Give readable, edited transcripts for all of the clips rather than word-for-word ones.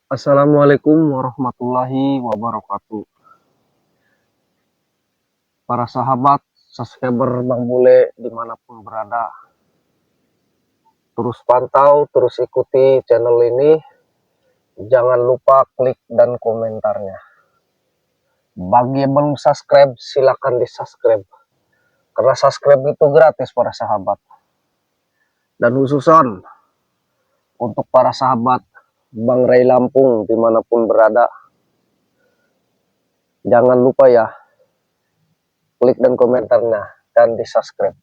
Assalamualaikum warahmatullahi wabarakatuh. Para sahabat, subscriber Bang Bule dimanapun berada, terus pantau, terus ikuti channel ini. Jangan lupa klik dan komentarnya. Bagi yang belum subscribe, silakan di subscribe. Karena subscribe itu gratis para sahabat. Dan khususon untuk para sahabat Bang Ray Lampung dimanapun berada, jangan lupa ya, klik dan komentarnya dan di subscribe.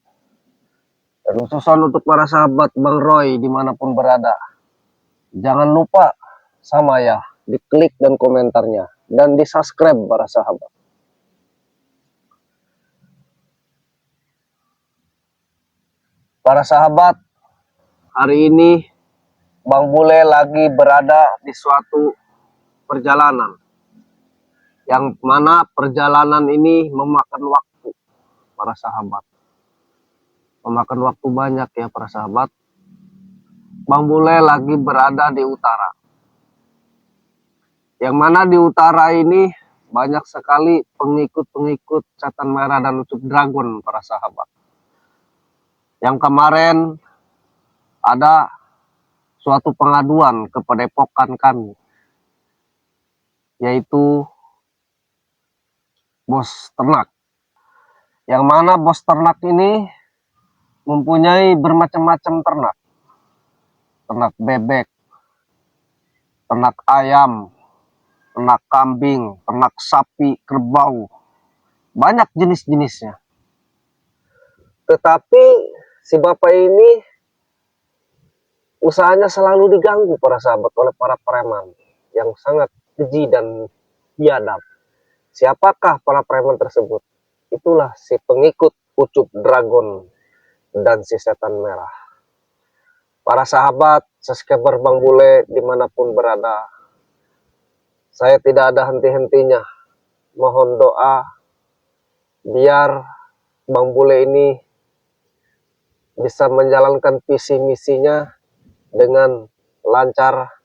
Dan khususon untuk para sahabat Bang Roy dimanapun berada, jangan lupa sama ya, diklik dan komentarnya dan di subscribe para sahabat. Para sahabat, hari ini Bang Bule lagi berada di suatu perjalanan, yang mana perjalanan ini memakan waktu para sahabat, memakan waktu banyak ya para sahabat. Bang Bule lagi berada di utara, yang mana di utara ini banyak sekali pengikut-pengikut Setan Merah dan Ucup Dragon para sahabat. Yang kemarin ada suatu pengaduan ke padepokan kami, yaitu bos ternak. Yang mana bos ternak ini mempunyai bermacam-macam ternak. Ternak bebek, ternak ayam, ternak kambing, ternak sapi, kerbau. Banyak jenis-jenisnya. Tetapi si bapak ini usahanya selalu diganggu para sahabat oleh para preman yang sangat keji dan biadab. Siapakah para preman tersebut? Itulah si pengikut Ucup Dragon dan si Setan Merah. Para sahabat, subscriber Bang Bule dimanapun berada, saya tidak ada henti-hentinya mohon doa biar Bang Bule ini bisa menjalankan visi misinya dengan lancar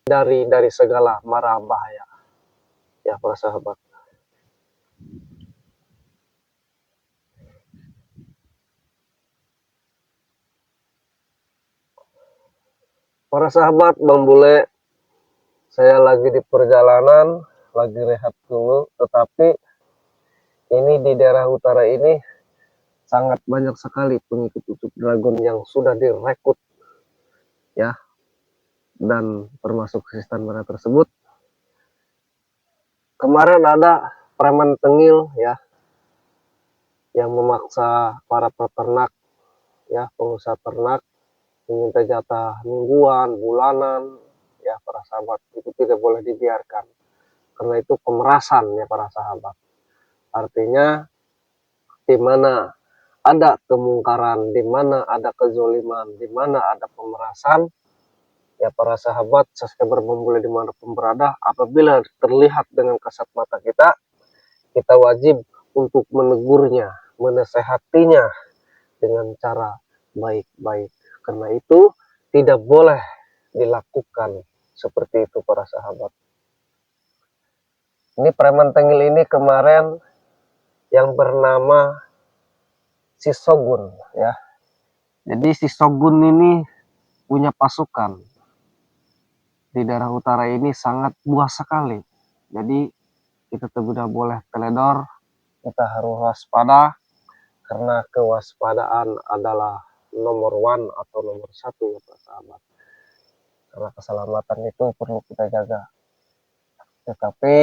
dari segala mara bahaya. Ya para sahabat. Para sahabat Bang Bule, saya lagi di perjalanan, lagi rehat dulu, tetapi ini di daerah utara ini sangat banyak sekali pengikut Ucup Dragon yang sudah direkrut ya, dan termasuk Setan Merah tersebut. Kemarin ada preman tengil ya yang memaksa para peternak ya, pengusaha ternak, meminta jatah mingguan, bulanan ya para sahabat. Itu tidak boleh dibiarkan, karena itu pemerasan ya para sahabat. Artinya di mana ada kemungkaran, di mana ada kezoliman, di mana ada pemerasan ya para sahabat, subscriber Bang Bule dimanapun berada, apabila terlihat dengan kasat mata kita, kita wajib untuk menegurnya, menasehatinya dengan cara baik-baik. Karena itu tidak boleh dilakukan seperti itu para sahabat. Ini preman tengil ini kemarin yang bernama si Sogun ya. Jadi si Sogun ini punya pasukan di daerah utara ini sangat buas sekali. Jadi kita tidak boleh teledor, kita harus waspada, karena kewaspadaan adalah nomor one atau nomor satu ya para sahabat. Karena keselamatan itu perlu kita jaga. Tetapi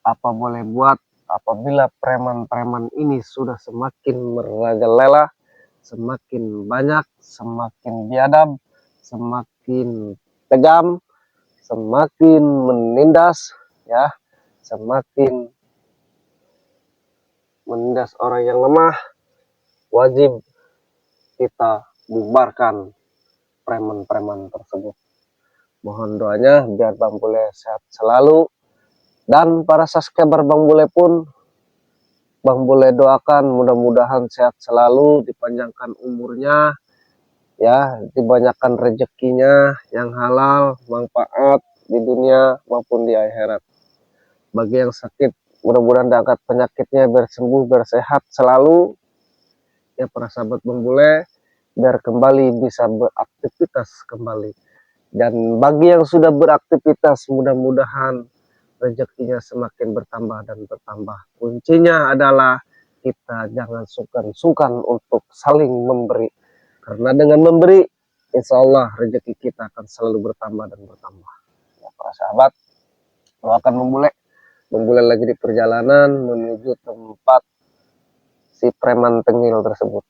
apa boleh buat, apabila preman-preman ini sudah semakin merajalela, semakin banyak, semakin biadab, semakin kejam, semakin menindas ya, semakin menindas orang yang lemah, wajib kita bubarkan preman-preman tersebut. Mohon doanya biar Bang Bule sehat selalu, dan para subscriber Bang Bule pun Bang Bule doakan mudah-mudahan sehat selalu, dipanjangkan umurnya ya, dibanyakan rezekinya yang halal, manfaat di dunia maupun di akhirat. Bagi yang sakit, mudah-mudahan diangkat penyakitnya, biar sembuh, biar sehat selalu. Ya para sahabat Bang Bule, biar kembali bisa beraktivitas kembali. Dan bagi yang sudah beraktivitas, mudah-mudahan rezekinya semakin bertambah dan bertambah. Kuncinya adalah kita jangan sungkan-sungkan untuk saling memberi. Karena dengan memberi, insya Allah rezeki kita akan selalu bertambah dan bertambah. Ya, para sahabat, doakan Bang Bule lagi di perjalanan menuju tempat si preman tengil tersebut.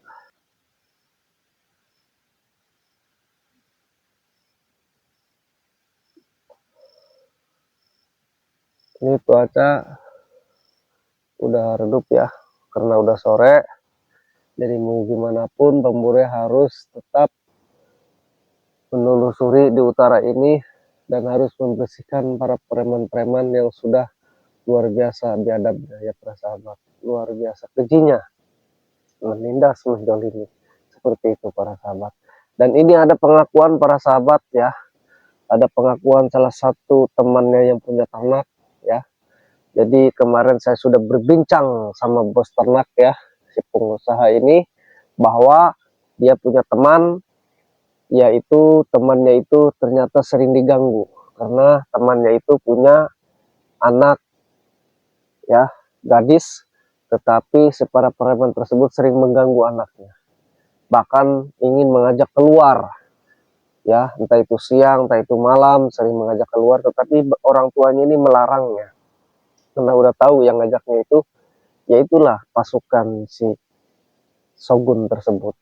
Ini cuaca udah redup ya, karena udah sore. Jadi mau gimana pun Bang Bule harus tetap menelusuri di utara ini dan harus membersihkan para preman-preman yang sudah luar biasa biadabnya ya para sahabat, luar biasa kejinya, menindas, menzalimi, seperti itu para sahabat. Dan ini ada pengakuan para sahabat ya, ada pengakuan salah satu temannya yang punya ternak ya. Jadi kemarin saya sudah berbincang sama bos ternak ya, si pengusaha ini, bahwa dia punya teman, yaitu temannya itu ternyata sering diganggu karena temannya itu punya anak ya, gadis, tetapi si para preman tersebut sering mengganggu anaknya, bahkan ingin mengajak keluar ya, entah itu siang entah itu malam, sering mengajak keluar, tetapi orang tuanya ini melarangnya karena udah tahu yang ngajaknya itu yaitulah pasukan si Shogun tersebut,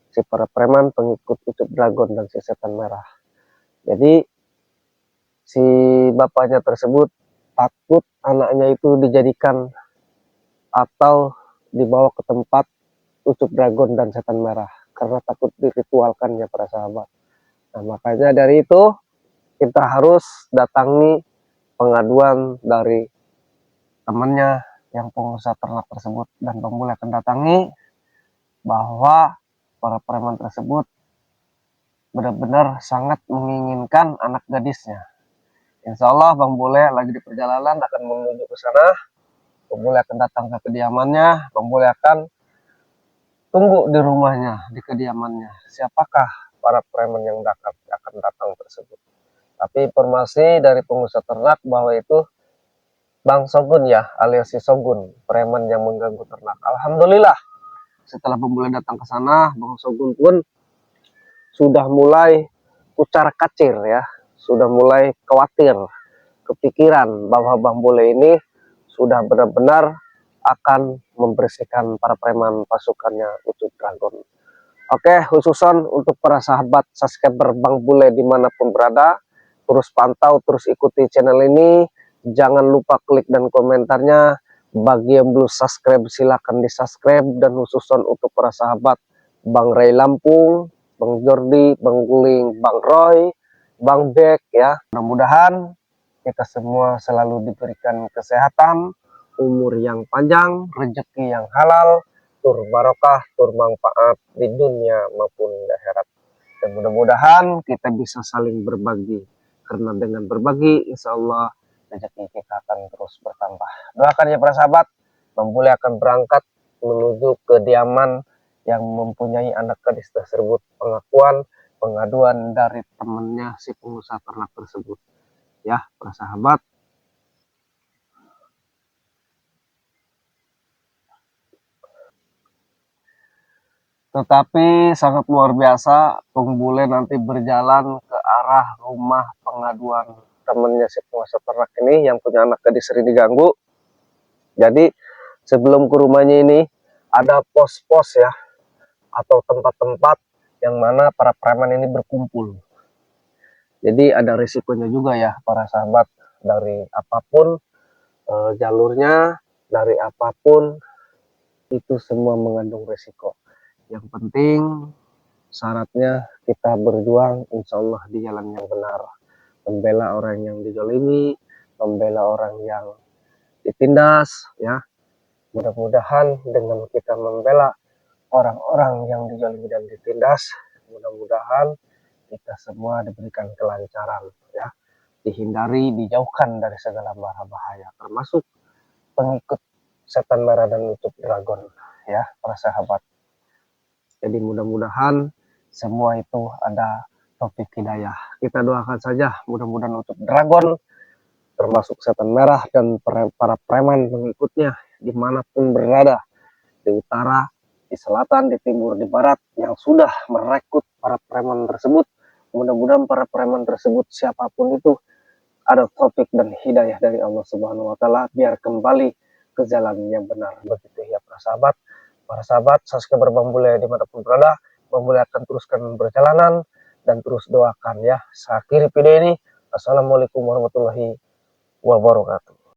si para preman pengikut Ucup Dragon dan si Setan Merah. Jadi si bapaknya tersebut takut anaknya itu dijadikan atau dibawa ke tempat Ucup Dragon dan Setan Merah karena takut diritualkannya para sahabat. Nah makanya dari itu kita harus datangi pengaduan dari temannya yang pengusaha ternak tersebut, dan Bang Bule akan datangi bahwa para preman tersebut benar-benar sangat menginginkan anak gadisnya. Insya Allah Bang Bule lagi di perjalanan akan menuju ke sana. Bang Bule akan datang ke kediamannya. Bang Bule akan tunggu di rumahnya, di kediamannya. Siapakah para preman yang akan datang tersebut? Tapi informasi dari pengusaha ternak bahwa itu Bang Shogun ya, alias si Shogun, preman yang mengganggu ternak. Alhamdulillah, setelah Bang Bule datang ke sana, Bang Shogun pun sudah mulai ucar kacir ya, sudah mulai khawatir, kepikiran bahwa Bang Bule ini sudah benar-benar akan membersihkan para preman pasukannya Ucup Dragon. Oke, khususon untuk para sahabat subscriber Bang Bule dimanapun berada, terus pantau, terus ikuti channel ini. Jangan lupa klik dan komentarnya. Bagi yang belum subscribe, silahkan di subscribe. Dan khususon untuk para sahabat Bang Ray Lampung, Bang Jordi, Bang Guling, Bang Roy, Bang Bek ya. Mudah-mudahan kita semua selalu diberikan kesehatan, umur yang panjang, rezeki yang halal, tur barokah, tur manfaat di dunia maupun di akhirat. Dan mudah-mudahan kita bisa saling berbagi, karena dengan berbagi insya Allah rezeki kita akan terus bertambah. Doakan ya para sahabat, Bang Bule akan berangkat menuju kediaman yang mempunyai anak gadis tersebut. Pengaduan dari temannya si pengusaha ternak tersebut ya para sahabat. Tetapi sangat luar biasa, Bang Bule nanti berjalan ke arah rumah pengaduan temennya si pengusaha ternak ini yang punya anak gadis sering diganggu. Jadi sebelum ke rumahnya ini ada pos-pos ya, atau tempat-tempat yang mana para preman ini berkumpul. Jadi ada risikonya juga ya para sahabat, dari apapun jalurnya, dari apapun itu semua mengandung risiko. Yang penting syaratnya kita berjuang insya Allah di jalan yang benar, membela orang yang dijolimi, membela orang yang ditindas ya. Mudah-mudahan dengan kita membela orang-orang yang dijolimi dan ditindas, mudah-mudahan kita semua diberikan kelancaran ya. dihindari, dijauhkan dari segala mara bahaya, termasuk pengikut setan merah dan nutup dragon, ya para sahabat. Jadi mudah-mudahan semua itu ada topik hidayah. Kita doakan saja mudah-mudahan nutup dragon, termasuk setan merah dan para preman pengikutnya dimanapun berada, di utara, di selatan, di timur, di barat, yang sudah merekrut para preman tersebut. Mudah-mudahan para preman tersebut siapapun itu ada topik dan hidayah dari Allah Subhanahu wa taala biar kembali ke jalan yang benar. Begitu ya para sahabat. Para sahabat, subscriber Bang Bule dimanapun berada, Bang Bule akan teruskan perjalanan dan terus doakan ya. Saya akhiri video ini. Assalamualaikum warahmatullahi wabarakatuh.